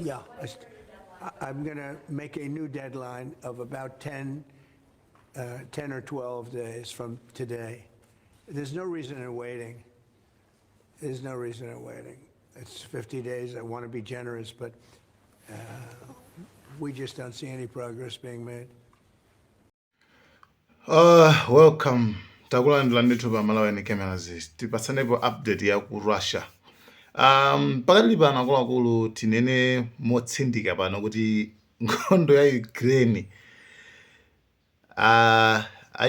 Yeah, I'm going to make a new deadline of about 10 or 12 days from today. There's no reason in waiting. There's no reason in waiting. It's 50 days. I want to be generous, but we just don't see any progress being made. Welcome. Takulandira ndithu pa Malawi Cameras. Tipasanepo update ya ku Russia. Pakati pano akuluakulu tinene motsindika pano kuti nkhondo ya Ukraine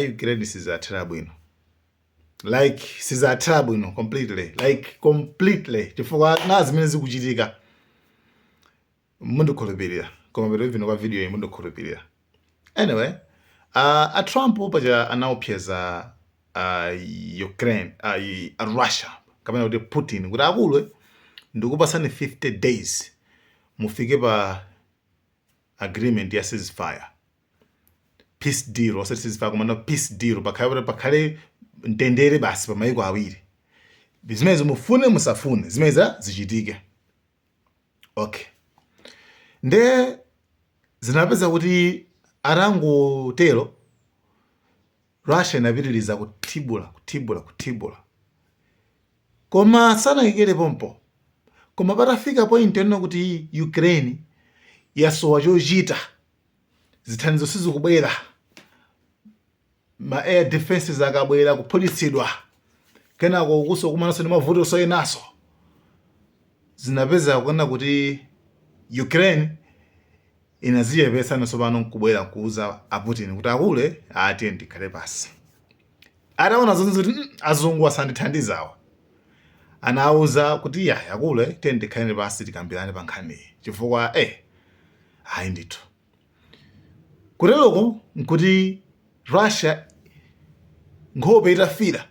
Ukraine sizathera bwino. Like sizathera bwino completely. Chifukwa nazi zimene zikuchitika. Mundikhulupirira. Koma pero vino kwa video iyi mundikhulupirira. Anyway, a Trump paja anaopseza Ukraine, Russia, kapena kuti Putin kuti akulu ndikupasani 50 days mufike pa agreement ya ceasefire. Peace deal, ose ceasefire kumana peace deal, pakhale mtendere basi pa maiko awiri. Zimene mufune musafune, zimene zichitike. Okay. Nde zinapeza kuti arangotero Russia inapitiriza kutibula. Koma sanayikire pompo. Koma patafika point yonena kuti Ukraine yasowa chochita. Zithandizo sizikubwera. Ma air defenses akabwera kuphulitsidwa. Kenako kuso kumanaso ndi mavuto soyenaso. Zinapeza kuona kuti Ukraine inaziyepesa naso pano nkubwera kuuza a Putin kuti akule ati ndikhale pasi. Ataona zonse kuti azungu asandithandizawa. Anauza kuti yakule ndikhale pasi tikambirane pa nkhani. Chifukwa hayi ndithu. Kuteloko nkuti Russia nkhope itafira.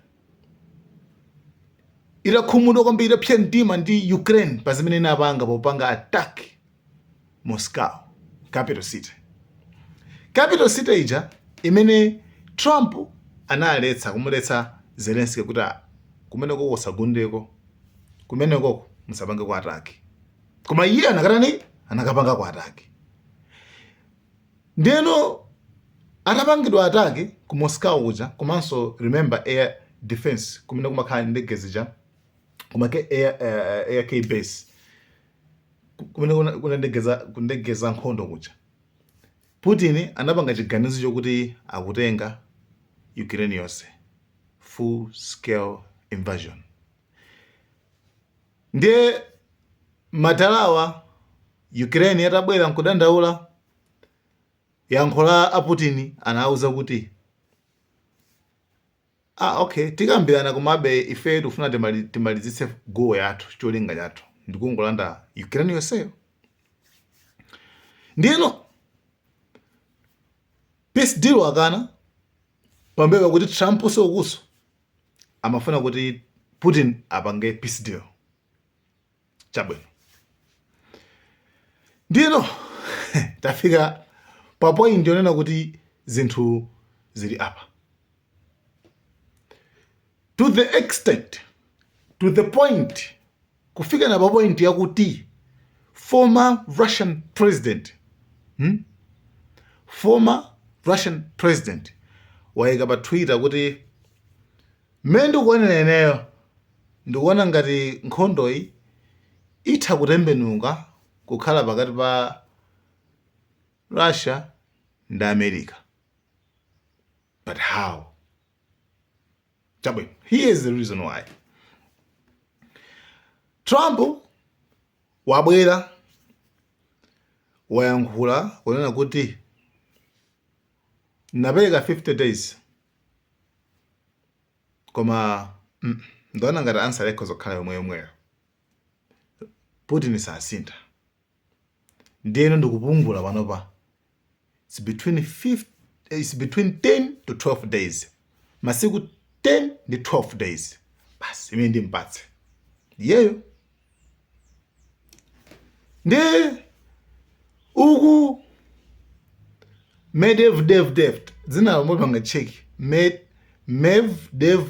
Itakhumudwa kwambiri itapsa mtima ndi Ukraine pa zimene inapanga popanga attack Moscow, capital city. Capital city ija imene Trump kumuletsa Zelensky kuti kumeneko kusagundeko, kumeneko musapange kwa attack. Koma iye anakapanga kwa attack. Ndeno atapangidwa attack ku Moscow uja, komanso remember air defense, kumene kumakhala ndege zija, kumake air K base. Kumene kunendegeza nkhondo kuja. Putin anapanga chiganizo chokuti akutenga Ukraine yonse. Full scale invasion. Ndiye matalawa Ukraine yatabwera nkudandaula, yankho la a Putin anauza kuti okay, tikambirana komabe ife tikufuna timalizitse goal yathu, cholinga chathu ndikungolanda Ukraine yonseyo. Ndino peace deal akana pambuyo kuti Trump sokuso amafuna kuti Putin apange peace deal. Chabwino. Ndino tafika pa point yonena kuti zinthu zili apa. To the extent, to the point, kufika na pa point yakuti former Russian president waika pa Twitter kuti mmene ndikuonera ineyo ndikuona ngati nkhondoyi itha kutembenuka kukhala pakati pa Russia ndi America. But how? Chabwino, here's the reason why. Trump wabwera wayankhula kunena kuti napereka 50 days. Koma ndona ngati answer yakho zokhala yomweyo. Putin sasintha. Ndiyeno ndikupungula panopa. It's between 10 to 12 days. Masiku 10 ndi 12 days. Basi imene ndimpatse. Yeyo. Nde uku Medvedev zina mopanga check Medvedev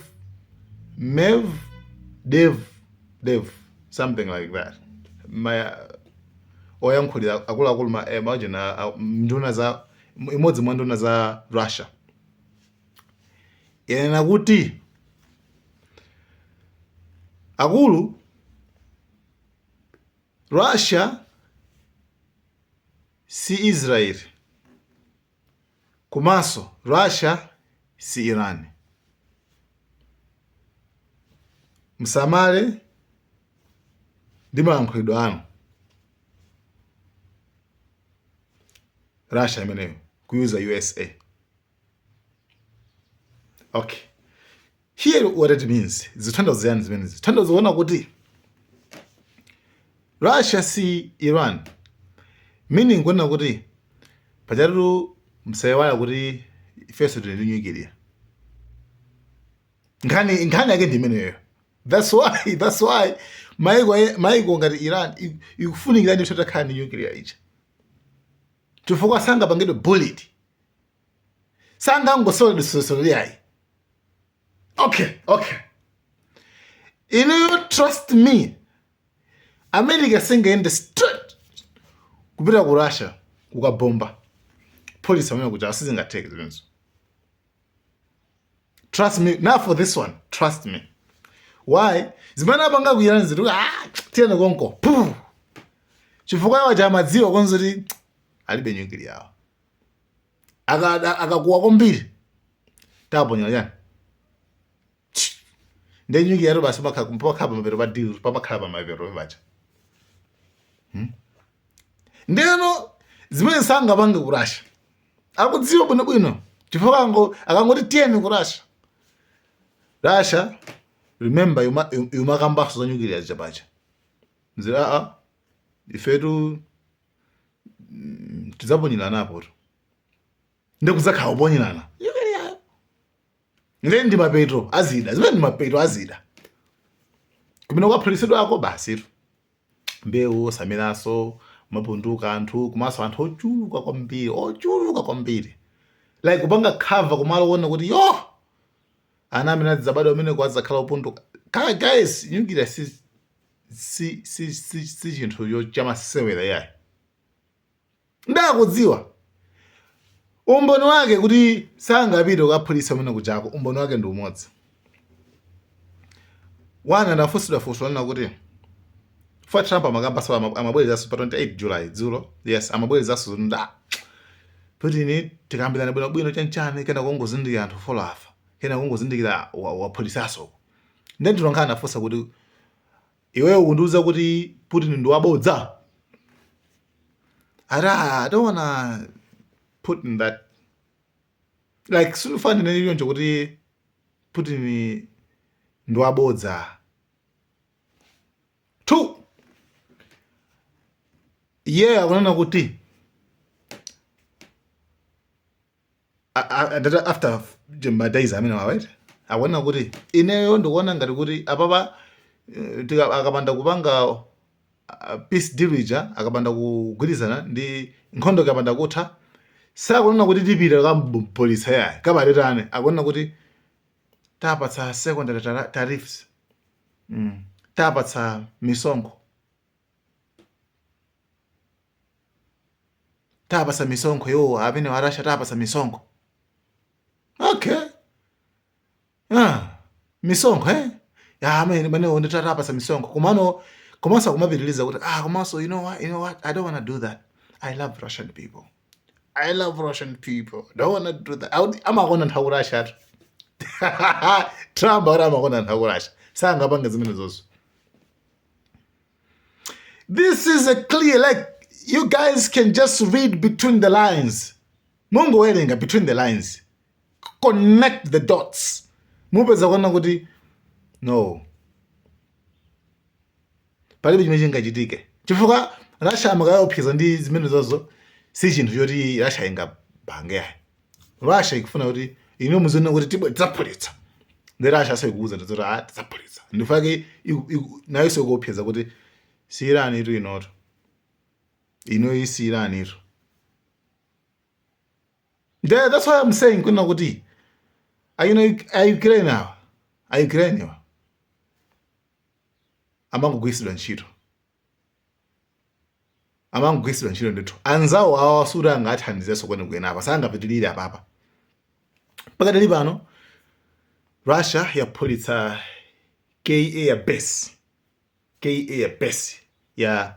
something like that. oyankhulira akuluakulu majina nduna za imodzi mwa nduna za Russia yanena kuti akulu Russia si Israel komanso Russia si Iran. Msamale ndi mayankhulidwe anu. Russia imeneyo kuyuza USA. Okay. Here what it means. Zithandazo ziyani zimene. Zithandazo kuona kuti Russia si Iran. Meaning kuona kuti pachatu msaiwala kuti ifeso tili ndi nyukiliya. Nkhani yake ndi imeneyo. That's why maiko ngati Iran ikufunikira ndi kutakhala ndi nyukiliya ichi. Chifukwa sanga pangidwe bullet. Sanga ngosola disosolo yayi. Okay. You trust me. America singaende straight kupita ku Russia kukabomba. Police amene kuti asizingateke zimenzo. Trust me. Now for this one, trust me. Why? Zimene apanga ku Iran zitu tiyene konko. Puu. Chifukwa yawo chamadziwa konzoti alibe nyukiliya yawo. Akakuwa kwambiri. Taponya yani. Ndi nyukiliya yawo basi mpaka mapero pa deal pamakhala pa mapero pacha. Ndeno zimene sangapange ku Russia. Akudziwa bwinobwino. Chifukwa akangoti tiyeni ku Russia. Russia, remember yumakambaso za nyukiliya zichapacha. Nzira ifetu tizaponyerana apo. Ndekuzakhala uponyerana. Nyukiliya. Ndi ndi mapetro azida. Zimene ndi mapetro azida. Kumene kwapholisidwa ako basi. Mbewu samiraso mapunduka anthu kumaso anthu ochuluka kwambiri. Like kupanga cover kumalo kuona kuti yo ana amene adzabadwa amene kwadzakhala upunduka. Guys, nyukiliya si chinthu chamasewera yayi. Ndakudziwa umboni wake kuti sangapite kukaphulisa amene kujako umboni wake ndi umodzi. Wana ndafusidwa na kuti for Trump amabwelezaso pa 28 July dzulo. Yes, amabwelezaso nda kuti tikambirana bwino chanchane kena kungozindikira anthu folo afa. Kena kungozindikira wapholisaso. Then tilonkhana nafusa kuti iweyo undiuza kuti Putin ndi wabodza. I don't wanna put in that. Like, sunufani niliyo ncho kuti Putin ndi wabodza. 2. Yeah, akunena kuti after my days right? Akunena kuti ineyo ndikuona ngati kuti apapa akapanda kupanga peace deal akapanda kugwirizana ndi nkhondo akapanda kutha sakunena kuti tipita kampolisa yayi kabaletane. Akunena kuti tapatsa secondary tariffs. Tapatsa misonkho. Tapatsa misonkho yo amene wa Russia tapatsa misonkho. Okay. Misonkho ya amene bane tapatsa misonkho. Komanso kumapitiliza kuti komanso you know what I don't want to do that. I love Russian people. Don't want to do that. Amakona nthawi Russia. Trump amakona nthawi Russia. Sangapanga zimene zonse. This is a clear, like, you guys can just read between the lines. Mungu werenga between the lines. Connect the dots. Mupeza kuona kuti no. Palibe chimene chingachitike. Chifukwa Russia amakayophiza ndi zimene zozo si chinthu choti Russia ingapange. Russia ikufuna kuti ino muziona kuti tibwe tidzapulitsa. Ndi Russia sayikuuza ndizoti tidzapulitsa. Ndifake nayo sokophiza kuti si Iran itu inoto. Ino isi Iran itu. That's why I'm saying kuna kuti Ukraine now. Ukraine amangogwisidwa ntchito. amangogwirisira ntchito ndithu. Anzawo awa suti angathandizenso kwenikweni apa, sangapitirire apapa. Pakadali pano Russia yaphulitsa Ka base ya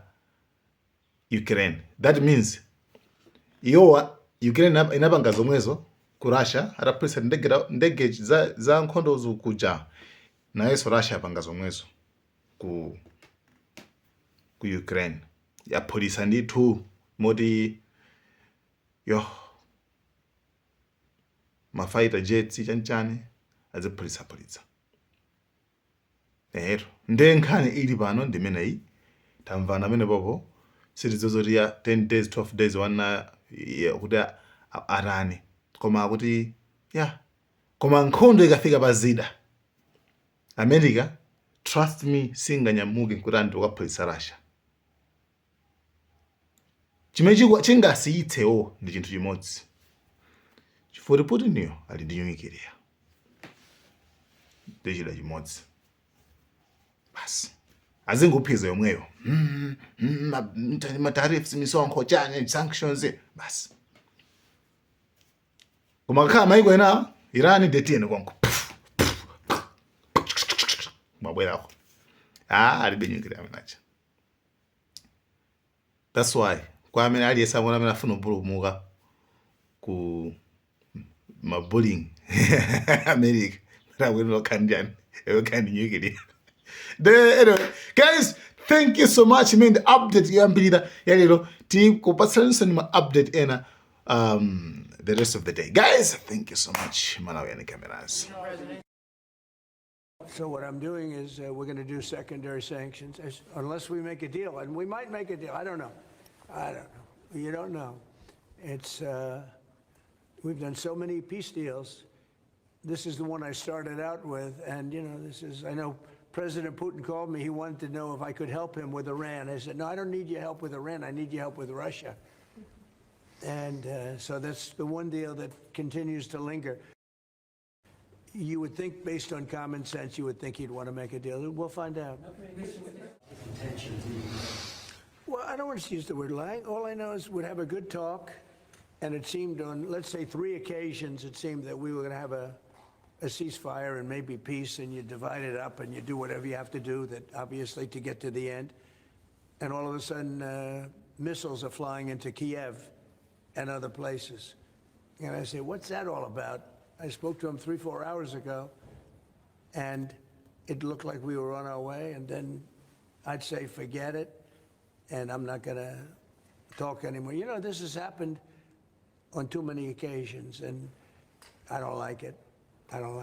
Ukraine. That means Ukraine inapanga zomwezo ku Russia, ataphulitsa ndege za nkhondo zikuja nayenso Russia yapanga zomwezo ku Ukraine. Yaphulitsa ndithu moti mafighter jets chanchane aziphulitsa. Ndenkhani ili pano ndimeneyi tamvana amene popo sitizozoti ya 10 days 12 days wana kuti arani, koma kuti koma nkhondo ikafika pa zida America, trust me, singanyamuke kuti anthu akaphulitsa Russia. Chimene chingasiyitsewo ndi chinthu chimodzi, chifukwa Putiniyo ali ndi nyuwikiriya ndi chida chimodzi basi, azingophiza yomweyo ma-tariffs, misonkho chani, sanctions basi. Koma kakhala maiko ena Iran detine kwangu mabwerako alibe nyuwikiriya amenacha. That's why kwa amene aliyense amene afuna kupulumuka ku bullying America raweno kandiani kandi nyuwikiriya. Anyway, guys, thank you so much. The update yambirira ya lero tikupatsanso ni ma update ena the rest of the day. Guys, thank you so much. Malawi and cameras. So what I'm doing is we're going to do secondary sanctions unless we make a deal, and we might make a deal. I don't know. You don't know. It's we've done so many peace deals. This is the one I started out with, and I know President Putin called me. He wanted to know if I could help him with Iran. I said, no, I don't need your help with Iran. I need your help with Russia. And so that's the one deal that continues to linger. You would think, based on common sense, you would think he'd want to make a deal. We'll find out. Well, I don't want to use the word lying. All I know is we'd have a good talk, and it seemed on, let's say, 3 occasions, it seemed that we were going to have a ceasefire and maybe peace, and you divide it up and you do whatever you have to do, that obviously to get to the end. And all of a sudden, missiles are flying into Kiev and other places. And I say, what's that all about? I spoke to him 3-4 hours ago, and it looked like we were on our way. And then I'd say, forget it, and I'm not going to talk anymore. This has happened on too many occasions, and I don't like it. I don't like it.